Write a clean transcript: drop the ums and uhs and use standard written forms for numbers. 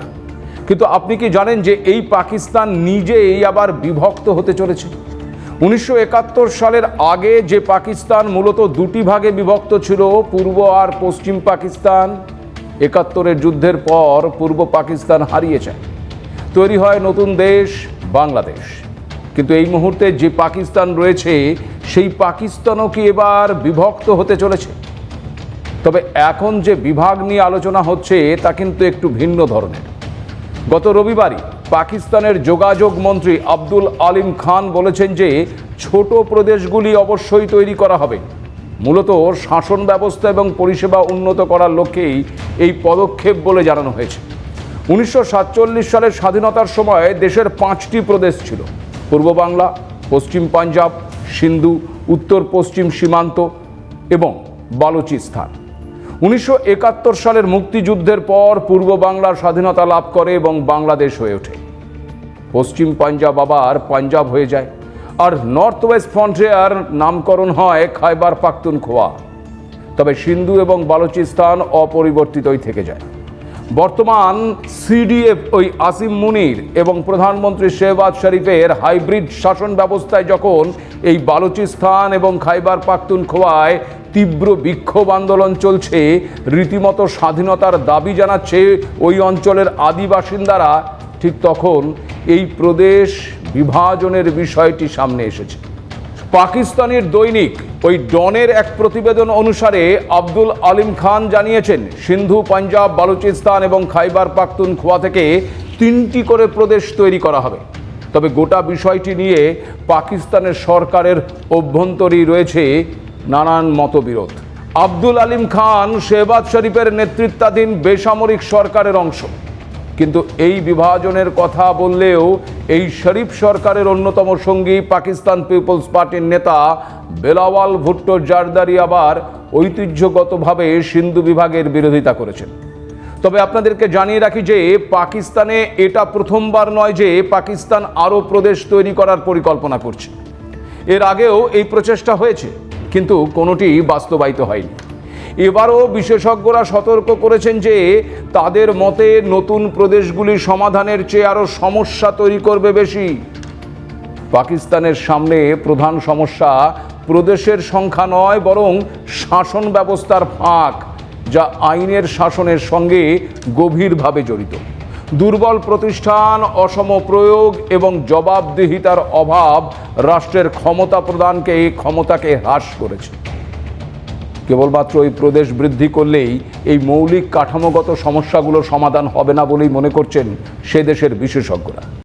না। কিন্তু আপনি কি জানেন যে এই পাকিস্তান নিজেই আবার বিভক্ত হতে চলেছে? 1971 সালের আগে যে পাকিস্তান মূলত দুটি ভাগে বিভক্ত ছিল, পূর্ব আর পশ্চিম পাকিস্তান, 71-এর যুদ্ধের পর পূর্ব পাকিস্তান হারিয়ে যায়, তৈরি হয় নতুন দেশ বাংলাদেশ। কিন্তু এই মুহূর্তে যে পাকিস্তান রয়েছে সেই পাকিস্তানও কি এবার বিভক্ত হতে চলেছে? তবে এখন যে বিভাগ নিয়ে আলোচনা হচ্ছে তা কিন্তু একটু ভিন্ন ধরনের। গত রবিবারই পাকিস্তানের যোগাযোগ মন্ত্রী আব্দুল আলিম খান বলেছেন যে ছোট প্রদেশগুলি অবশ্যই তৈরি করা হবে, মূলত শাসন ব্যবস্থা এবং পরিষেবা উন্নত করার লক্ষ্যেই এই পদক্ষেপ বলে জানানো হয়েছে। 1947 সালের স্বাধীনতার সময় দেশের 5টি প্রদেশ ছিল: পূর্ব বাংলা, পশ্চিম পাঞ্জাব, সিন্ধু, উত্তর পশ্চিম সীমান্ত এবং বালুচিস্তান। 1971 সালের মুক্তিযুদ্ধের পর পূর্ব বাংলার স্বাধীনতা লাভ করে এবং বাংলাদেশ হয়ে ওঠে। পশ্চিম পাঞ্জাব আবার পাঞ্জাব হয়ে যায়, আর নর্থ ওয়েস্ট ফ্রন্টিয়ার নামকরণ হয় খাইবার পাখতুনখোয়া। তবে সিন্ধু এবং বালুচিস্তান অপরিবর্তিতই থেকে যায়। বর্তমান সিডিএফ ওই আসিম মুনির এবং প্রধানমন্ত্রী শেহবাজ শরীফের হাইব্রিড শাসন ব্যবস্থায় যখন এই বালুচিস্তান এবং খাইবার পাখতুনখোয়ায় তীব্র বিক্ষোভ আন্দোলন চলছে, রীতিমতো স্বাধীনতার দাবি জানাচ্ছে ওই অঞ্চলের আদিবাসিন্দারা, ঠিক তখন এই প্রদেশ বিভাজনের বিষয়টি সামনে এসেছে। পাকিস্তানের দৈনিক ওই ডনের এক প্রতিবেদন অনুসারে আব্দুল আলিম খান জানিয়েছেন, সিন্ধু, পাঞ্জাব, বালুচিস্তান এবং খাইবার পাখতুনখোয়া থেকে 3টি করে প্রদেশ তৈরি করা হবে। তবে গোটা বিষয়টি নিয়ে পাকিস্তানের সরকারের অভ্যন্তরেই রয়েছে নানান মতবিরোধ। আব্দুল আলিম খান শেহবাজ শরীফের নেতৃত্বাধীন বেসামরিক সরকারের অংশ, কিন্তু এই বিভাজনের কথা বললেও এই শরীফ সরকারের অন্যতম সঙ্গী পাকিস্তান পিপলস পার্টির নেতা বেলাওয়াল ভুট্টো জারদারি আবার ঐতিহ্যগতভাবে সিন্ধু বিভাগের বিরোধিতা করেছেন। তবে আপনাদেরকে জানিয়ে রাখি যে পাকিস্তানে এটা প্রথমবার নয় যে পাকিস্তান আরও প্রদেশ তৈরি করার পরিকল্পনা করছে। এর আগেও এই প্রচেষ্টা হয়েছে, কিন্তু কোনোটি বাস্তবায়িত হয়নি। এবারও বিশেষজ্ঞরা সতর্ক করেছেন যে তাদের মতে নতুন প্রদেশগুলি সমাধানের চেয়ে আরও সমস্যা তৈরি করবে বেশি। পাকিস্তানের সামনে প্রধান সমস্যা প্রদেশের সংখ্যা নয়, বরং শাসন ব্যবস্থার ফাঁক, যা আইনের শাসনের সঙ্গে গভীরভাবে জড়িত। দুর্বল প্রতিষ্ঠান, অসম প্রয়োগ এবং জবাবদিহিতার অভাব রাষ্ট্রের ক্ষমতাকে হ্রাস করেছে। কেবলমাত্র এই প্রদেশ বৃদ্ধি করলেই এই মৌলিক কাঠামোগত সমস্যাগুলো সমাধান হবে না বলেই মনে করছেন সে দেশের বিশেষজ্ঞরা।